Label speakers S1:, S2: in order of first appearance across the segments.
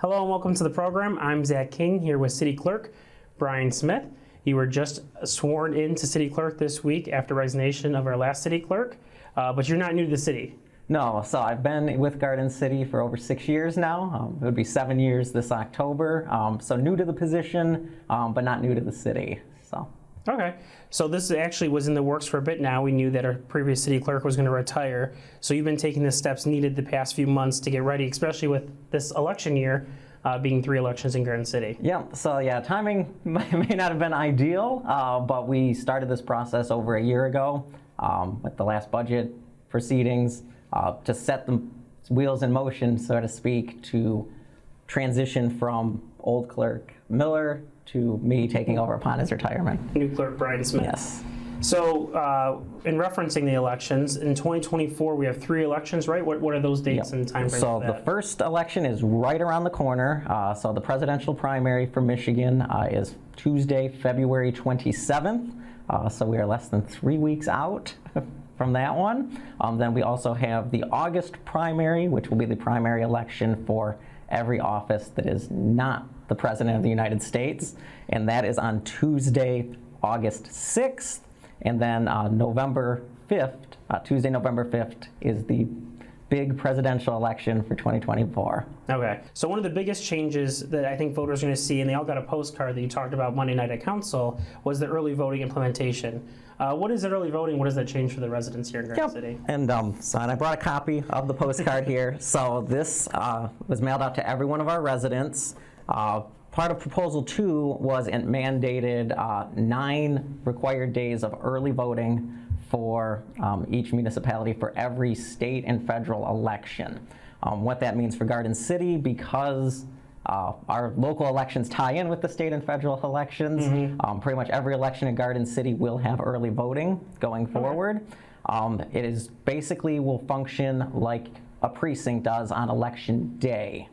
S1: Hello and welcome to the program. I'm Zac King here with City Clerk Bryan Smith. You were just sworn into City Clerk this week after resignation of our last City Clerk, but you're not new to the city.
S2: No, so I've been with Garden City for over 6 years now. It would be 7 years this October. So new to the position, but not new to the city.
S1: Okay, so this actually was in the works for a bit now. We knew that our previous city clerk was going to retire. So you've been taking the steps needed the past few months to get ready, especially with this election year being 3 elections in Garden City.
S2: Yeah, so timing may not have been ideal, but we started this process over a year ago with the last budget proceedings to set the wheels in motion, so to speak, to transition from old clerk Miller to me taking over upon his retirement.
S1: New clerk Bryan Smith.
S2: Yes.
S1: So in referencing the elections, in 2024 we have 3 elections, right? What are those dates and time frames?
S2: So the first election is right around the corner. So the presidential primary for Michigan is Tuesday, February 27th. So we are less than 3 weeks out from that one. Then we also have the August primary, which will be the primary election for every office that is not the President of the United States, and that is on Tuesday, August 6th, and then November 5th, Tuesday, November 5th, is the big presidential election for 2024.
S1: Okay, so one of the biggest changes that I think voters are going to see, and they all got a postcard that you talked about Monday night at Council, was the early voting implementation. What is the early voting? What does that change for the residents here in Garden City?
S2: And I brought a copy of the postcard here. So this was mailed out to every one of our residents. Part of Proposal 2 was it mandated 9 required days of early voting for each municipality for every state and federal election. What that means for Garden City, because our local elections tie in with the state and federal elections. Pretty much every election in Garden City will have early voting going forward. It is basically will function like a precinct does on election day.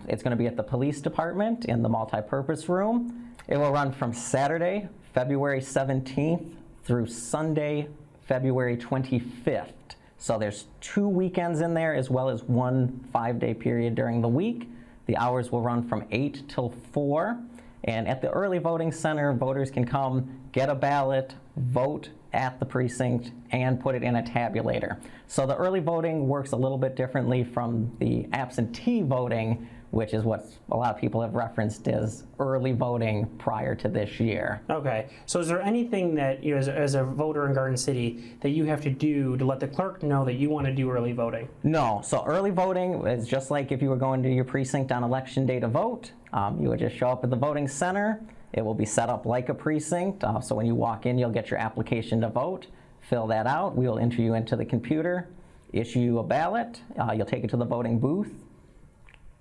S2: It's going to be at the police department in the multi-purpose room. It will run from Saturday, February 17th through Sunday, February 25th. So there's 2 weekends in there as well as 1 5-day period during the week. The hours will run from 8 till 4. And at the early voting center, voters can come, get a ballot, vote at the precinct, and put it in a tabulator. So the early voting works a little bit differently from the absentee voting, which is what a lot of people have referenced as early voting prior to this year.
S1: Okay, so is there anything that, you know, as a voter in Garden City, that you have to do to let the clerk know that you want to do early voting?
S2: No, so early voting is just like if you were going to your precinct on election day to vote. You would just show up at the voting center. It will be set up like a precinct, so when you walk in, you'll get your application to vote, fill that out, we will enter you into the computer, issue you a ballot, you'll take it to the voting booth,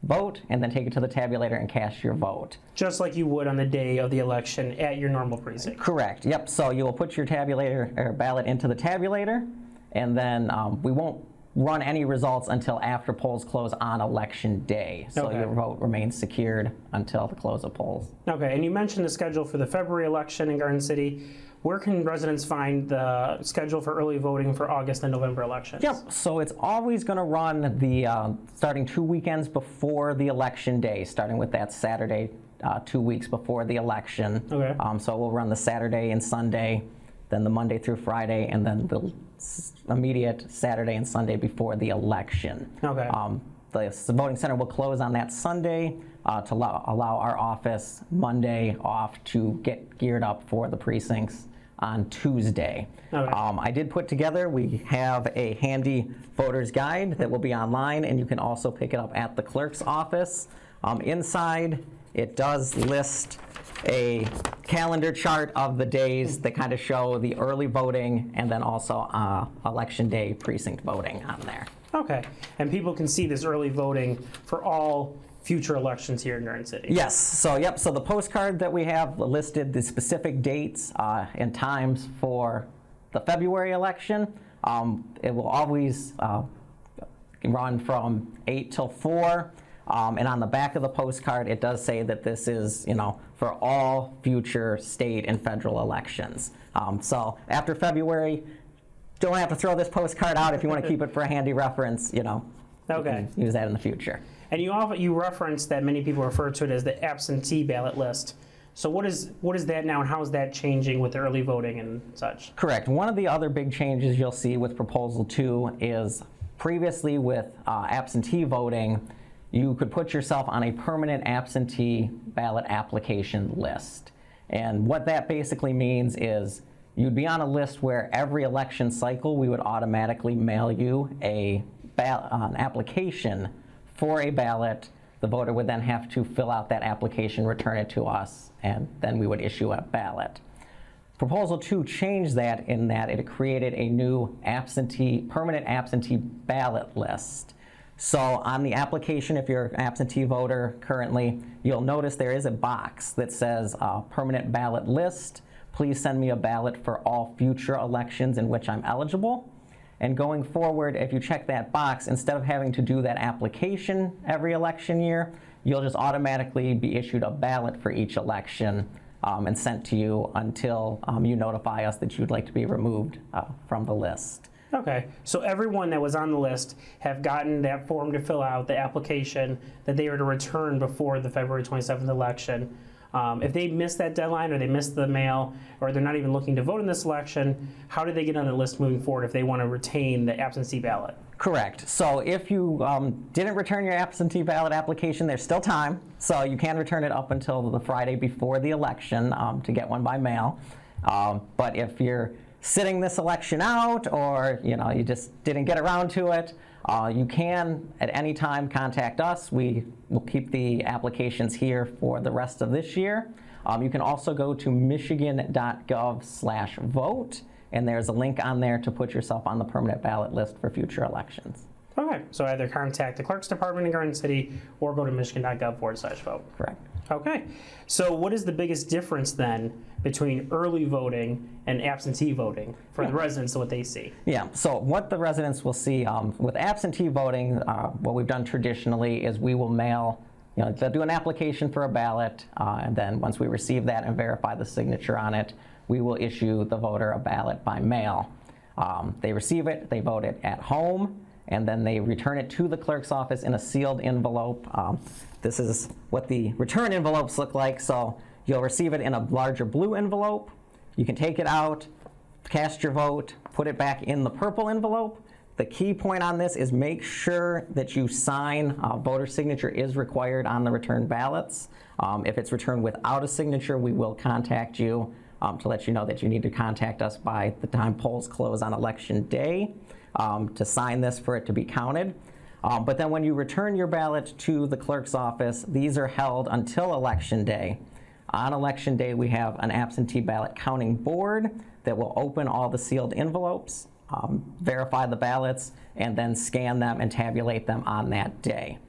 S2: vote, and then take it to the tabulator and cast your vote.
S1: Just like you would on the day of the election at your normal precinct?
S2: Correct, yep, so you will put your tabulator or ballot into the tabulator, and then we won't run any results until after polls close on election day. So your vote remains secured until the close of polls.
S1: Okay, and you mentioned the schedule for the February election in Garden City. Where can residents find the schedule for early voting for August and November elections?
S2: Yep, so it's always going to run the starting 2 weekends before the election day, starting with that Saturday 2 weeks before the election. Okay. So we'll run the Saturday and Sunday, then the Monday through Friday, and then the immediate Saturday and Sunday before the election. Okay. The voting center will close on that Sunday to allow our office Monday off to get geared up for the precincts on Tuesday. Okay. I did put together, we have a handy voter's guide that will be online, and you can also pick it up at the clerk's office. Inside, it does list a calendar chart of the days that kind of show the early voting and then also election day precinct voting on there.
S1: Okay, and people can see this early voting for all future elections here in Garden City.
S2: Yes, so so the postcard that we have listed the specific dates and times for the February election. It will always run from 8 till 4. And on the back of the postcard, it does say that this is, for all future state and federal elections. So after February, don't have to throw this postcard out if you want to keep it for a handy reference,
S1: Okay.
S2: Use that in the future.
S1: And you referenced that many people refer to it as the absentee ballot list. So what is that now, and how is that changing with early voting and such?
S2: Correct. One of the other big changes you'll see with Proposal 2 is previously with absentee voting, you could put yourself on a permanent absentee ballot application list. And what that basically means is you'd be on a list where every election cycle we would automatically mail you an application for a ballot. The voter would then have to fill out that application, return it to us, and then we would issue a ballot. Proposal 2 changed that in that it created a new permanent absentee ballot list. So on the application, if you're an absentee voter currently, you'll notice there is a box that says permanent ballot list. Please send me a ballot for all future elections in which I'm eligible. And going forward, if you check that box, instead of having to do that application every election year, you'll just automatically be issued a ballot for each election and sent to you until you notify us that you'd like to be removed from the list.
S1: Okay, so everyone that was on the list have gotten that form to fill out, the application that they were to return before the February 27th election. If they miss that deadline, or they miss the mail, or they're not even looking to vote in this election, how do they get on the list moving forward if they want to retain the absentee ballot?
S2: Correct. So if you didn't return your absentee ballot application, there's still time. So you can return it up until the Friday before the election to get one by mail. But if you're sitting this election out, or you just didn't get around to it, you can at any time contact us. We will keep the applications here for the rest of this year. You can also go to michigan.gov/vote, and there's a link on there to put yourself on the permanent ballot list for future elections.
S1: Okay, so either contact the clerk's department in Garden City or go to michigan.gov/vote.
S2: Correct.
S1: Okay, so what is the biggest difference then between early voting and absentee voting for the residents and what they see?
S2: Yeah, so what the residents will see with absentee voting, what we've done traditionally is we will mail, they'll do an application for a ballot, and then once we receive that and verify the signature on it, we will issue the voter a ballot by mail. They receive it, they vote it at home, and then they return it to the clerk's office in a sealed envelope. This is what the return envelopes look like. So you'll receive it in a larger blue envelope. You can take it out, cast your vote, put it back in the purple envelope. The key point on this is make sure that you sign. Voter signature is required on the return ballots. If it's returned without a signature, we will contact you to let you know that you need to contact us by the time polls close on election day to sign this for it to be counted. But then when you return your ballot to the clerk's office, these are held until election day. On election day, we have an absentee ballot counting board that will open all the sealed envelopes, verify the ballots, and then scan them and tabulate them on that day.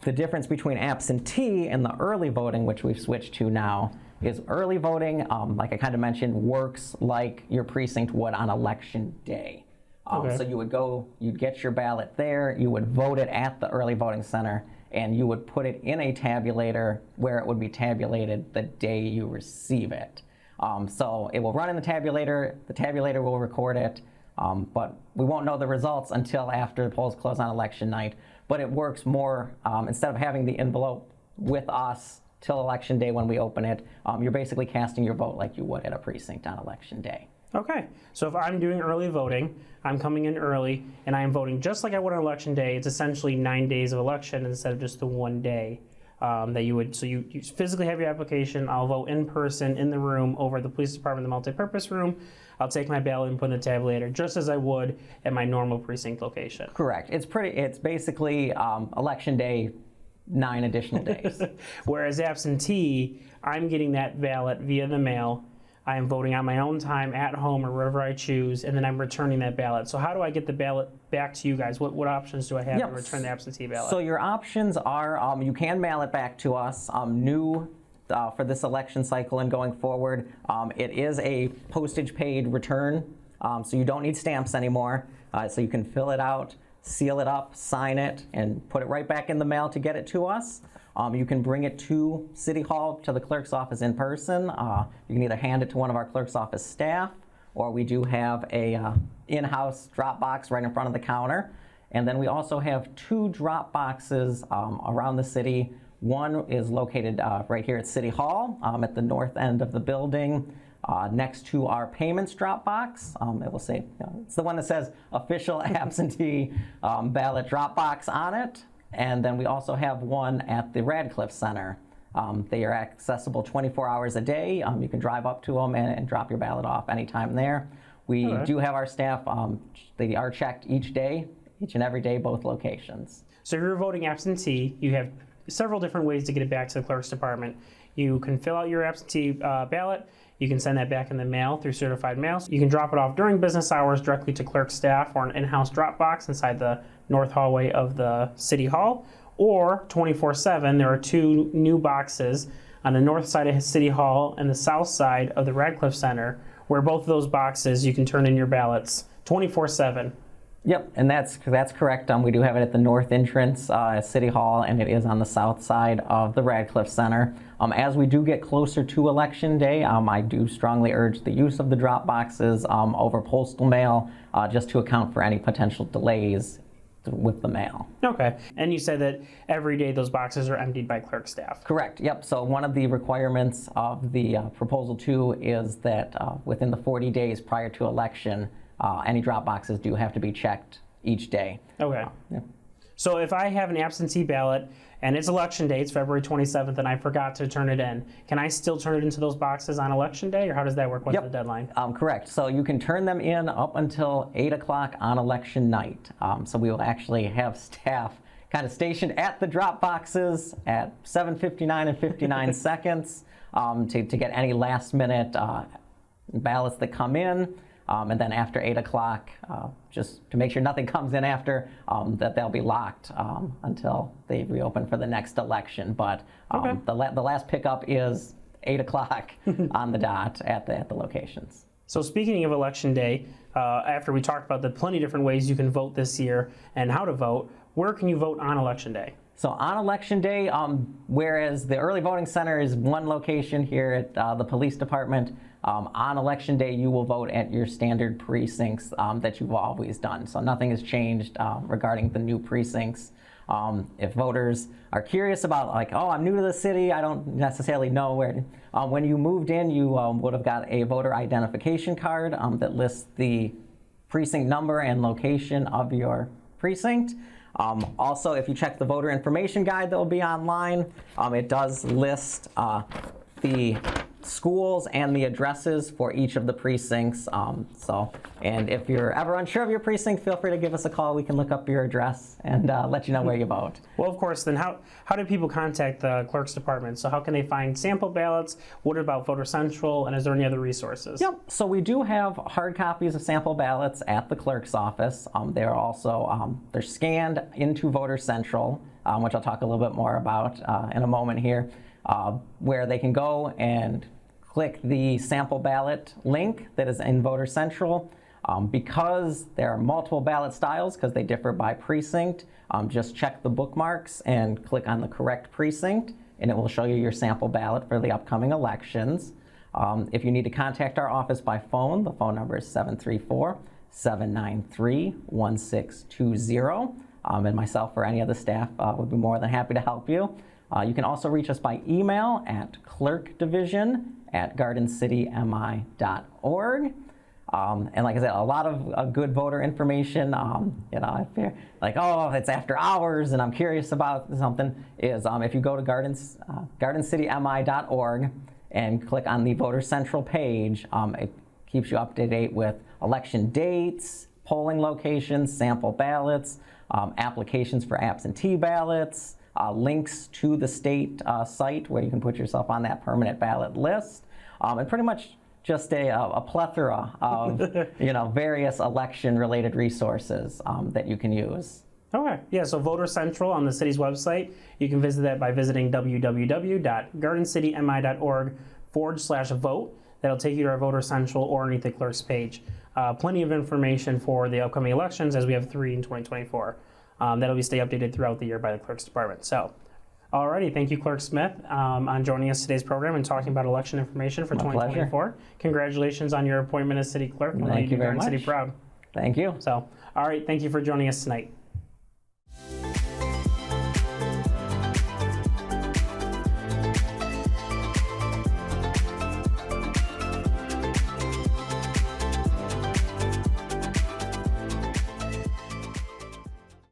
S2: The difference between absentee and the early voting, which we've switched to now, is early voting, like I kind of mentioned, works like your precinct would on election day. So you would go, you'd get your ballot there, you would vote it at the early voting center, and you would put it in a tabulator where it would be tabulated the day you receive it. So it will run in the tabulator will record it, but we won't know the results until after the polls close on election night. But it works more, instead of having the envelope with us till election day when we open it, you're basically casting your vote like you would at a precinct on election day.
S1: Okay, so if I'm doing early voting, I'm coming in early, and I am voting just like I would on election day. It's essentially 9 days of election instead of just the 1 day that you would. So you physically have your application. I'll vote in person in the room over at the police department, the multi-purpose room. I'll take my ballot and put in the tabulator just as I would at my normal precinct location.
S2: Correct. It's basically election day, 9 additional days.
S1: Whereas absentee, I'm getting that ballot via the mail. I am voting on my own time at home or wherever I choose, and then I'm returning that ballot. So how do I get the ballot back to you guys? What options do I have to return the absentee ballot?
S2: So your options are, you can mail it back to us. New for this election cycle and going forward, it is a postage paid return, so you don't need stamps anymore. So you can fill it out, seal it up, sign it, and put it right back in the mail to get it to us. You can bring it to City Hall, to the clerk's office in person. You can either hand it to one of our clerk's office staff, or we do have a in-house drop box right in front of the counter. And then we also have 2 drop boxes around the city. One is located right here at City Hall at the north end of the building, next to our payments drop box. It will say, it's the one that says official absentee ballot drop box on it. And then we also have one at the Radcliffe Center. They are accessible 24 hours a day. You can drive up to them and drop your ballot off anytime there. We do have our staff, they are checked each and every day, both locations.
S1: So if you're voting absentee, you have several different ways to get it back to the clerk's department. You can fill out your absentee ballot. You can send that back in the mail through certified mail. You can drop it off during business hours directly to clerk staff or an in-house drop box inside the north hallway of the City Hall, or 24/7. There are 2 new boxes on the north side of City Hall and the south side of the Radcliffe Center, where both of those boxes you can turn in your ballots 24/7.
S2: Yep, and that's correct. We do have it at the north entrance at City Hall, and it is on the south side of the Radcliffe Center. As we do get closer to Election Day, I do strongly urge the use of the drop boxes over postal mail, just to account for any potential delays with the mail.
S1: Okay, and you said that every day those boxes are emptied by clerk staff.
S2: Correct, yep. So one of the requirements of the Proposal 2 is that within the 40 days prior to election, any drop boxes do have to be checked each day.
S1: Okay.
S2: Yeah.
S1: So if I have an absentee ballot and it's election day, it's February 27th, and I forgot to turn it in, can I still turn it into those boxes on election day, or how does that work? What's the deadline?
S2: Correct. So you can turn them in up until 8 o'clock on election night. So we will actually have staff kind of stationed at the drop boxes at 7:59 and 59 seconds to get any last minute ballots that come in. And then after 8 o'clock, just to make sure nothing comes in after, that they'll be locked until they reopen for the next election. But the last pickup is 8 o'clock on the dot at the locations.
S1: So speaking of election day, after we talked about the plenty of different ways you can vote this year and how to vote, where can you vote on election day?
S2: So on election day, whereas the early voting center is one location here at the police department, on election day you will vote at your standard precincts that you've always done. So nothing has changed regarding the new precincts. If voters are curious about, like, oh, I'm new to the city, I don't necessarily know where, when you moved in, you would have got a voter identification card that lists the precinct number and location of your precinct. Also, if you check the voter information guide that will be online, it does list the schools and the addresses for each of the precincts. And if you're ever unsure of your precinct, feel free to give us a call. We can look up your address and let you know where you vote.
S1: Well, of course, then how do people contact the clerk's department? So how can they find sample ballots? What about Voter Central? And is there any other resources?
S2: Yep, so we do have hard copies of sample ballots at the clerk's office. They're also, they're scanned into Voter Central, which I'll talk a little bit more about in a moment here, where they can go and click the sample ballot link that is in Voter Central. Because there are multiple ballot styles, because they differ by precinct, just check the bookmarks and click on the correct precinct, and it will show you your sample ballot for the upcoming elections. If you need to contact our office by phone, the phone number is 734-793-1620. And myself or any other staff would be more than happy to help you. You can also reach us by email at clerkdivision@gardencitymi.org. And like I said, a lot of good voter information, if you're like, oh, it's after hours and I'm curious about something, is if you go to gardencitymi.org and click on the Voter Central page, it keeps you up to date with election dates, polling locations, sample ballots, applications for absentee ballots, links to the state site where you can put yourself on that permanent ballot list, and pretty much just a plethora of various election-related resources that you can use.
S1: Okay, yeah, so Voter Central on the city's website, you can visit that by visiting www.gardencitymi.org/vote. That'll take you to our Voter Central or underneath the clerk's page. Plenty of information for the upcoming elections, as we have 3 in 2024. That'll be stay updated throughout the year by the clerk's department. So, alrighty, thank you, Clerk Smith, on joining us today's program and talking about election information for 2024.
S2: Pleasure.
S1: Congratulations on your appointment as city clerk.
S2: Thank you very much.
S1: City proud.
S2: Thank you.
S1: So, all right, thank you for joining us tonight.